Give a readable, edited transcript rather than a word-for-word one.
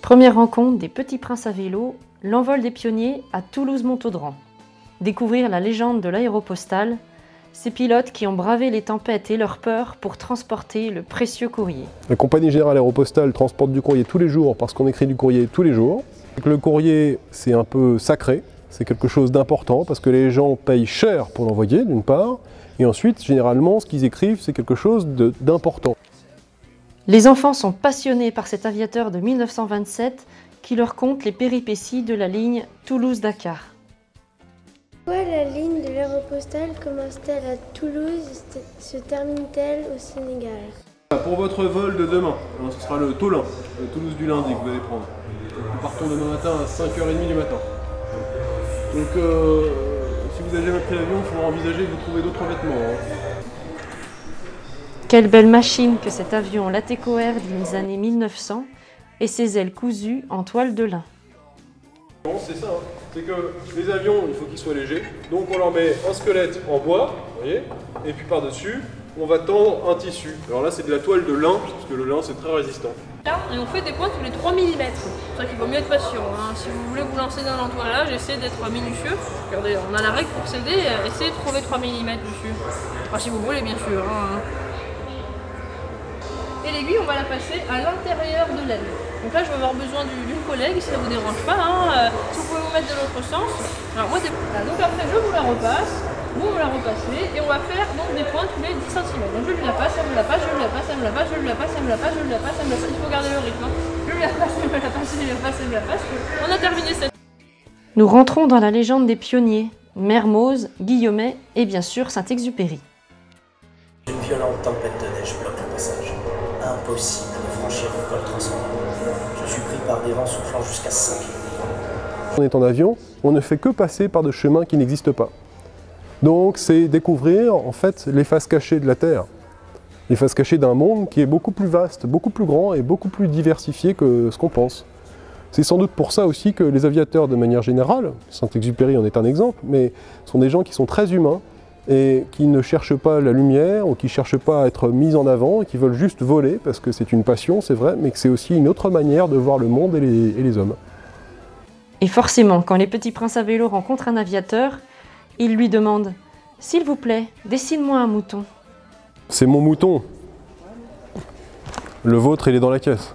Première rencontre des petits princes à vélo, l'envol des pionniers à Toulouse-Montaudran. Découvrir la légende de l'aéropostale, ces pilotes qui ont bravé les tempêtes et leurs peurs pour transporter le précieux courrier. La Compagnie Générale Aéropostale transporte du courrier tous les jours parce qu'on écrit du courrier tous les jours. Le courrier, c'est un peu sacré, c'est quelque chose d'important parce que les gens payent cher pour l'envoyer, d'une part, et ensuite, généralement, ce qu'ils écrivent, c'est quelque chose d'important. Les enfants sont passionnés par cet aviateur de 1927 qui leur conte les péripéties de la ligne Toulouse-Dakar. Pourquoi la ligne de l'aéropostale commence-t-elle à Toulouse et se termine-t-elle au Sénégal? Pour votre vol de demain, ce sera le Tolin, le Toulouse du lundi que vous allez prendre. Nous partons demain matin à 5h30 du matin. Donc si vous n'avez jamais pris l'avion, il faudra envisager de vous trouver d'autres vêtements. Quelle belle machine que cet avion Latéco Air des années 1900 et ses ailes cousues en toile de lin. C'est ça, c'est que les avions, il faut qu'ils soient légers, donc on leur met un squelette en bois, vous voyez, et puis par-dessus, on va tendre un tissu. Alors là, c'est de la toile de lin, parce que le lin, c'est très résistant. Là, et on fait des points tous les 3 mm. C'est pour ça qu'il vaut mieux être patient. Hein. Si vous voulez vous lancer dans l'entoilage, essayez d'être minutieux. Regardez, on a la règle pour s'aider, essayez de trouver 3 mm dessus. Enfin, si vous voulez, bien sûr. Hein. Et l'aiguille, on va la passer à l'intérieur de l'aile. Donc là, je vais avoir besoin d'une collègue, si ça ne vous dérange pas. Hein. Si vous pouvez vous mettre de l'autre sens. Alors moi, donc après, je vous la repasse, vous me la repassez, et on va faire donc des points tous les 10 cm. Donc je lui la passe, elle me la passe, je lui la passe, elle me la passe, je lui la passe, elle me la passe, je lui la passe, elle me la passe. Il faut garder le rythme. Hein. Je lui la passe, elle me la passe, je lui la passe, elle me la passe. On a terminé cette. Nous rentrons dans la légende des pionniers, Mermoz, Guillaumet et bien sûr Saint-Exupéry. Une violente tempête de neige bloque le passage. Impossible de franchir le col transcendant. Je suis pris par des vents soufflant jusqu'à 5 km. On est en avion, on ne fait que passer par des chemins qui n'existent pas. Donc c'est découvrir en fait les faces cachées de la Terre. Les faces cachées d'un monde qui est beaucoup plus vaste, beaucoup plus grand et beaucoup plus diversifié que ce qu'on pense. C'est sans doute pour ça aussi que les aviateurs de manière générale, Saint-Exupéry en est un exemple, mais sont des gens qui sont très humains, et qui ne cherchent pas la lumière ou qui ne cherchent pas à être mis en avant et qui veulent juste voler parce que c'est une passion, c'est vrai, mais que c'est aussi une autre manière de voir le monde et les hommes. Et forcément, quand les petits princes à vélo rencontrent un aviateur, ils lui demandent « S'il vous plaît, dessine-moi un mouton ». C'est mon mouton. Le vôtre, il est dans la caisse.